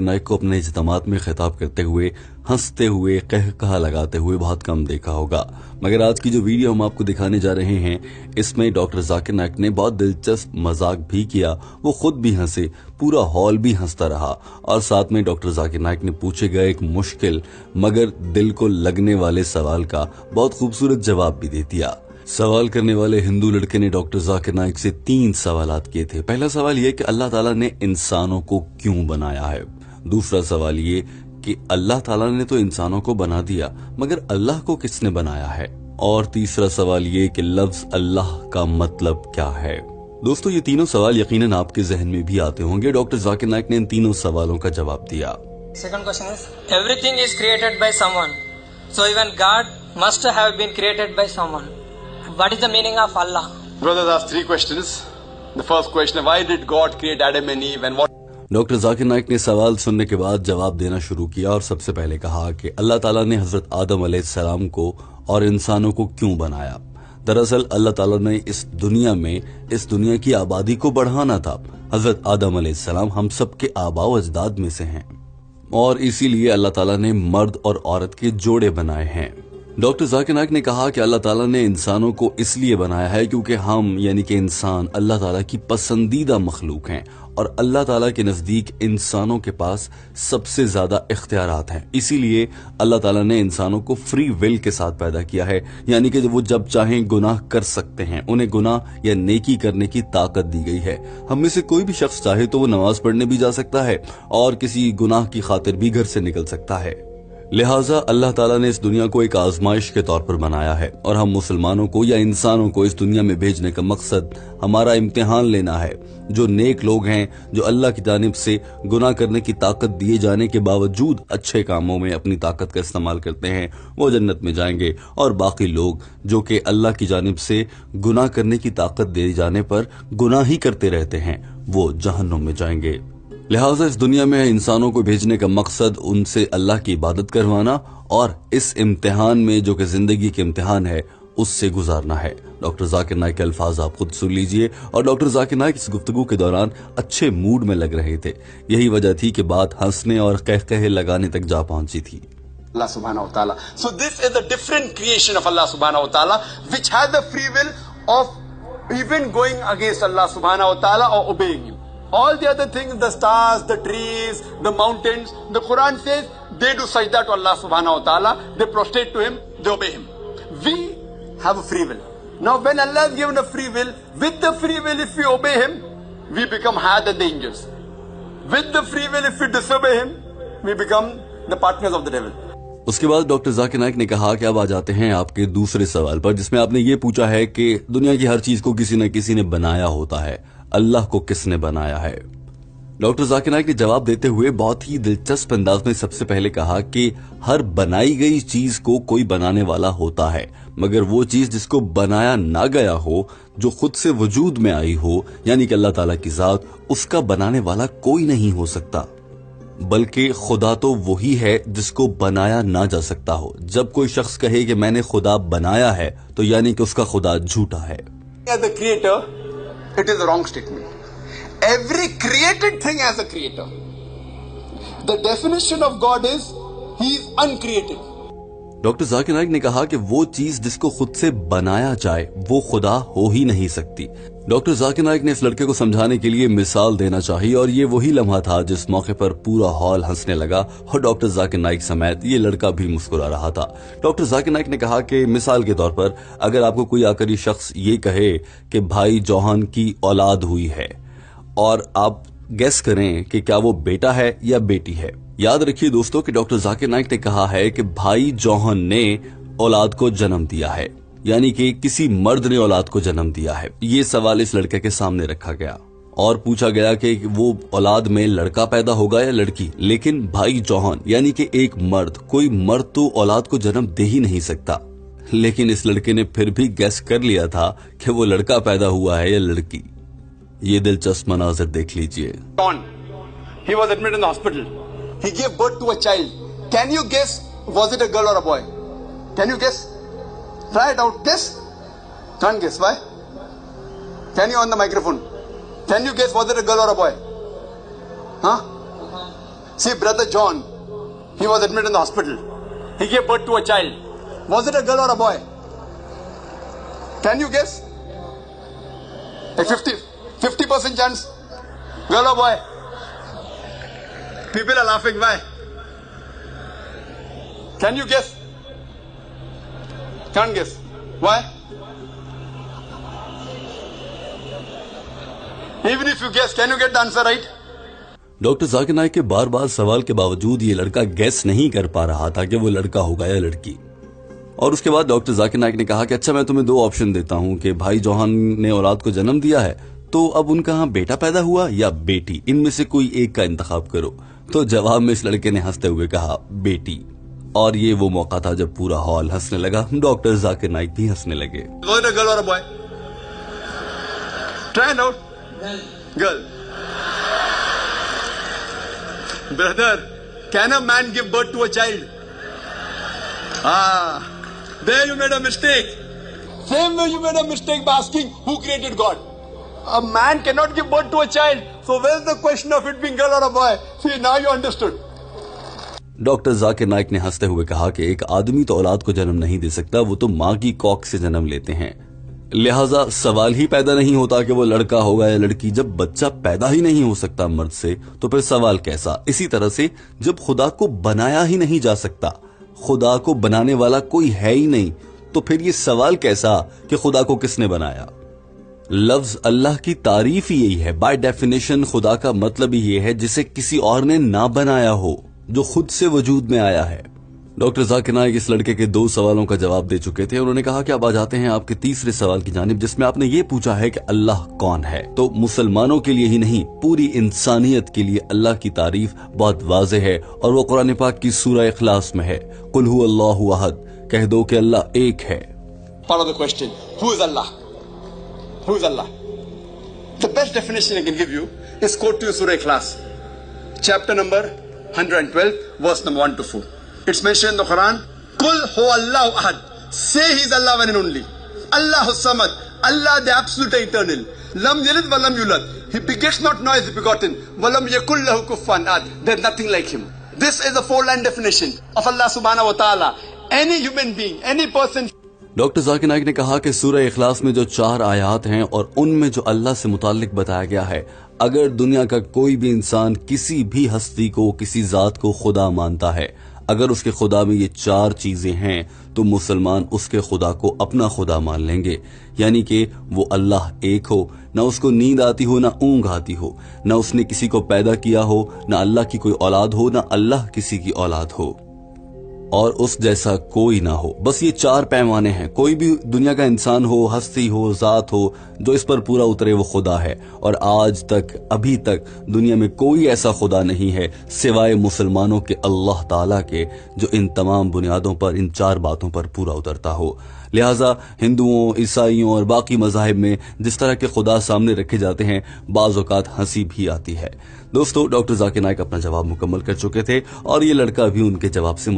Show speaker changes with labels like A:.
A: नाइक को अपने इज्तिमात में खिताब करते हुए हंसते हुए कहकहा लगाते हुए बहुत कम देखा होगा, मगर आज की जो वीडियो हम आपको दिखाने जा रहे हैं इसमें डॉक्टर जाकिर नाइक ने बहुत दिलचस्प मजाक भी किया। वो खुद भी हंसे, पूरा हॉल भी हंसता रहा और साथ में डॉक्टर जाकिर नाइक ने पूछे गए एक मुश्किल मगर दिल को लगने वाले सवाल का बहुत खूबसूरत जवाब भी दे दिया। सवाल करने वाले हिंदू लड़के ने डॉक्टर जाकिर नाइक से 3 सवालात किए थे। पहला सवाल ये कि अल्लाह ताला ने इंसानों को क्यों बनाया है। दूसरा सवाल ये कि अल्लाह ताला ने तो इंसानों को बना दिया मगर अल्लाह को किसने बनाया है। और तीसरा सवाल ये कि लफ्ज अल्लाह का मतलब क्या है। दोस्तों ये तीनों सवाल यकीनन आपके जहन में भी आते होंगे। डॉक्टर जाकिर नाइक ने इन तीनों सवालों का जवाब दिया।
B: Second question is, everything is created by someone, so even God must have been created by someone. What is the meaning of Allah?
C: Brothers asked 3 questions. The first question, why did God create Adam and Eve and what?
A: Doctor Zakir Naik ने सवाल सुनने के बाद जवाब देना शुरू किया और सबसे पहले कहा कि अल्लाह ताला ने हजरत आदम अलैहिस्सलाम को और इंसानों को क्यों बनाया। दरअसल अल्लाह ताला ने इस दुनिया की आबादी को बढ़ाना था। हजरत आदम अलैहिस्सलाम हम सब के आबा व अजदाद में से हैं और इसीलिए अल्लाह ताला ने मर्द और औरत के जोड़े बनाए हैं। डॉक्टर जाकिर नाइक ने कहा कि अल्लाह ताला ने इंसानों को इसलिए बनाया है क्योंकि हम यानी कि इंसान अल्लाह ताला की पसंदीदा मखलूक हैं और अल्लाह ताला के नजदीक इंसानों के पास सबसे ज्यादा इख्तियारात हैं। इसीलिए अल्लाह ताला ने इंसानों को फ्री विल के साथ पैदा किया है, यानी कि वो जब चाहें गुनाह कर सकते हैं। उन्हें गुनाह या नेकी करने की ताकत दी गई है। हम में से कोई भी शख्स चाहे तो वो नमाज पढ़ने भी जा सकता है और किसी गुनाह की खातिर भी घर से निकल सकता है। लिहाजा अल्लाह ताला ने इस दुनिया को एक आजमाइश के तौर पर बनाया है और हम मुसलमानों को या इंसानों को इस दुनिया में भेजने का मकसद हमारा इम्तिहान लेना है। जो नेक लोग हैं, जो अल्लाह की जानिब से गुनाह करने की ताकत दिए जाने के बावजूद अच्छे कामों में अपनी ताकत का इस्तेमाल करते हैं, वो जन्नत में जाएंगे और बाकी लोग जो कि अल्लाह की जानिब से गुनाह करने की ताकत दिए जाने पर गुनाह ही करते रहते हैं, वो जहन्नुम में जाएंगे। लिहाजा इस दुनिया में इंसानों को भेजने का मकसद उनसे अल्लाह की इबादत करवाना और इस इम्तिहान में जो कि जिंदगी के इम्तिहान है उससे गुजारना है। डॉक्टर जाकिर नाइक के अल्फाज आप खुद सुन लीजिए। और डॉक्टर जाकिर नाइक इस गुफ्तगू के दौरान अच्छे मूड में लग रहे थे। यही वजह थी कि बात हंसने और कहकहे लगाने तक जा पहुंची थी।
C: Allah subhanahu wa ta'ala. So this is a different creation of Allah subhanahu wa ta'ala which has the free will of even going against Allah subhanahu wa ta'ala or obeying him. All the other things, the stars, the trees, the mountains, the Quran says they do sajda to Allah subhanahu wa ta'ala, they prostrate to him, they obey him. We have a free will. Now when Allah has given a free will, with the free will if we obey him, we become higher than the angels. With the free will if we disobey him, we become the partners of the devil.
A: उसके बाद doctor Zakir Naik ने कहा कि अब आ जाते हैं आपके दूसरे सवाल पर, जिसमें आपने ये पूछा है कि दुनिया की हर चीज को किसी न किसी ने बनाया होता है, अल्लाह को किसने बनाया है। डॉक्टर जाकिर नाइक ने जवाब देते हुए बहुत ही दिलचस्प अंदाज में सबसे पहले कहा कि हर बनाई गई चीज को कोई बनाने वाला होता है, मगर वो चीज जिसको बनाया ना गया हो, जो खुद से वजूद में आई हो, यानी कि अल्लाह ताला की जात, उसका बनाने वाला कोई नहीं हो सकता। बल्कि खुदा तो वही है जिसको बनाया ना जा सकता हो। जब कोई शख्स कहे कि मैंने खुदा बनाया है तो यानी कि उसका खुदा झूठा है।
C: As the creator, it is a wrong statement. Every created thing has a creator. The definition of God is he is uncreated.
A: Doctor Zakir Naik ने कहा कि वो चीज जिसको खुद से बनाया जाए वो खुदा हो ही नहीं सकती। डॉक्टर जाकिर नाइक ने इस लड़के को समझाने के लिए मिसाल देना चाहिए और ये वही लम्हा था जिस मौके पर पूरा हॉल हंसने लगा और डॉक्टर जाकिर नाइक समेत ये लड़का भी मुस्कुरा रहा था। डॉक्टर जाकिर नाइक ने कहा कि मिसाल के तौर पर अगर आपको कोई आकर ये शख्स ये कहे कि भाई जौहन की औलाद हुई है और आप गेस करें कि क्या वो बेटा है या बेटी है। याद रखिए दोस्तों कि डॉक्टर जाकिर नाइक ने कहा है कि भाई जौहन ने औलाद को जन्म दिया है, यानी कि किसी मर्द ने औलाद को जन्म दिया है। ये सवाल इस लड़के के सामने रखा गया और पूछा गया कि वो औलाद में लड़का पैदा होगा या लड़की। लेकिन भाई जौहन यानी कि एक मर्द, कोई मर्द तो औलाद को जन्म दे ही नहीं सकता। लेकिन इस लड़के ने फिर भी गेस कर लिया था कि वो लड़का पैदा हुआ है या लड़की। ये दिलचस्प मनाज़र देख लीजिए।
C: John, he was admitted in the hospital. He gave birth to a child. Can you guess, was it a girl or a boy? Can you guess? Try it out. Guess. Can't guess. Why? Can you on the microphone? Can you guess, was it a girl or a boy? Huh? See, brother John, he was admitted in the hospital. He gave birth to a child. Was it a girl or a boy? Can you guess? A 50% chance. Girl or boy? People are laughing. Why? Can you guess? Can't guess. Why? Even if you guess, can you get the answer right?
A: Doctor Zakir Naik के बार बार सवाल के बावजूद ये लड़का gas नहीं कर पा रहा था कि वो लड़का होगा या लड़की। और उसके बाद डॉक्टर जाकिर नाइक ने कहा कि अच्छा, मैं तुम्हें 2 ऑप्शन देता हूं कि भाई जौहन ने औलाद को जन्म दिया है, तो अब उनका यहाँ बेटा पैदा हुआ या बेटी, इनमें से कोई एक का इंतखाब करो। तो जवाब में इस लड़के ने हंसते हुए कहा बेटी। और ये वो मौका था जब पूरा हॉल हंसने लगा, डॉक्टर जाकिर नाइक भी हंसने लगे।
C: Was it a girl or a boy? Try it out. Girl. Brother, can a man give birth to a child? There you made a mistake. Same way you made a mistake by asking who created God. A man cannot give birth to a child. So where's the question of it being girl or a boy? See, now you understood.
A: Doctor Zakir Naik ने हंसते हुए कहा कि एक आदमी तो औलाद को जन्म नहीं दे सकता, वो तो माँ की कॉक से जन्म लेते हैं, लिहाजा सवाल ही पैदा नहीं होता कि वो लड़का होगा या लड़की। जब बच्चा पैदा ही नहीं हो सकता मर्द से, तो फिर सवाल कैसा? इसी तरह से जब खुदा को बनाया ही नहीं जा सकता, खुदा को बनाने वाला कोई है ही नहीं, तो फिर ये सवाल कैसा कि खुदा को किसने बनाया? लफ्ज अल्लाह की तारीफ ही यही है। बाय डेफिनेशन खुदा का मतलब ही ये है जिसे किसी और ने ना बनाया हो, जो खुद से वजूद में आया है। डॉक्टर जाकिर नाइक इस लड़के के 2 सवालों का जवाब दे चुके थे। उन्होंने कहा कि अब आ जाते हैं आपके तीसरे सवाल की जानिब, जिसमें आपने ये पूछा है कि अल्लाह कौन है। तो मुसलमानों के लिए ही नहीं, पूरी इंसानियत के लिए अल्लाह की तारीफ बहुत वाज़ेह है और वो कुरान पाक की सूरह इखलास में है। कुल हु अल्लाहु अहद, कह दो कि अल्लाह एक है।
C: Part of the question, who is Allah? Who is Allah? The best definition I can give you is quote to you Surah Ikhlas, chapter number 112, verse number 1 to 4. It's mentioned in the Quran, Kul hu Allahu ahad. Say he is Allah one and only. Allahu samad. Allah the absolute eternal. Lam yalid wa lam yulad. He begets not nor is begotten. Wa lam yakul lahu kufuwan ahad. There is nothing like him. This is a 4-line definition of Allah subhanahu wa ta'ala. Any human being, any person.
A: Doctor Zakir Naik ने कहा कि सूरह इखलास में जो 4 आयात हैं और उनमें जो अल्लाह से मुताल्लिक बताया गया है, अगर दुनिया का कोई भी इंसान किसी भी हस्ती को, किसी जात को खुदा मानता है, अगर उसके खुदा में ये 4 चीजें हैं, तो मुसलमान उसके खुदा को अपना खुदा मान लेंगे। यानी कि वो अल्लाह एक हो, ना उसको नींद आती हो, ना ऊंघ आती हो, ना उसने किसी को पैदा किया हो, ना अल्लाह की कोई औलाद हो, ना अल्लाह किसी की औलाद हो, और उस जैसा कोई ना हो। बस ये 4 पैमाने हैं। कोई भी दुनिया का इंसान हो, हस्ती हो, जात हो, जो इस पर पूरा उतरे वो खुदा है। और आज तक, अभी तक दुनिया में कोई ऐसा खुदा नहीं है सिवाय मुसलमानों के अल्लाह ताला के, जो इन तमाम बुनियादों पर, इन 4 बातों पर पूरा उतरता हो। लिहाजा हिंदुओं, ईसाइयों और बाकी मज़ाहिब में जिस तरह के खुदा सामने रखे जाते हैं, बाज़ औक़ात हंसी भी आती है। दोस्तों, डॉक्टर जाकिर नाइक अपना जवाब मुकम्मल कर चुके थे और ये लड़का भी उनके जवाब से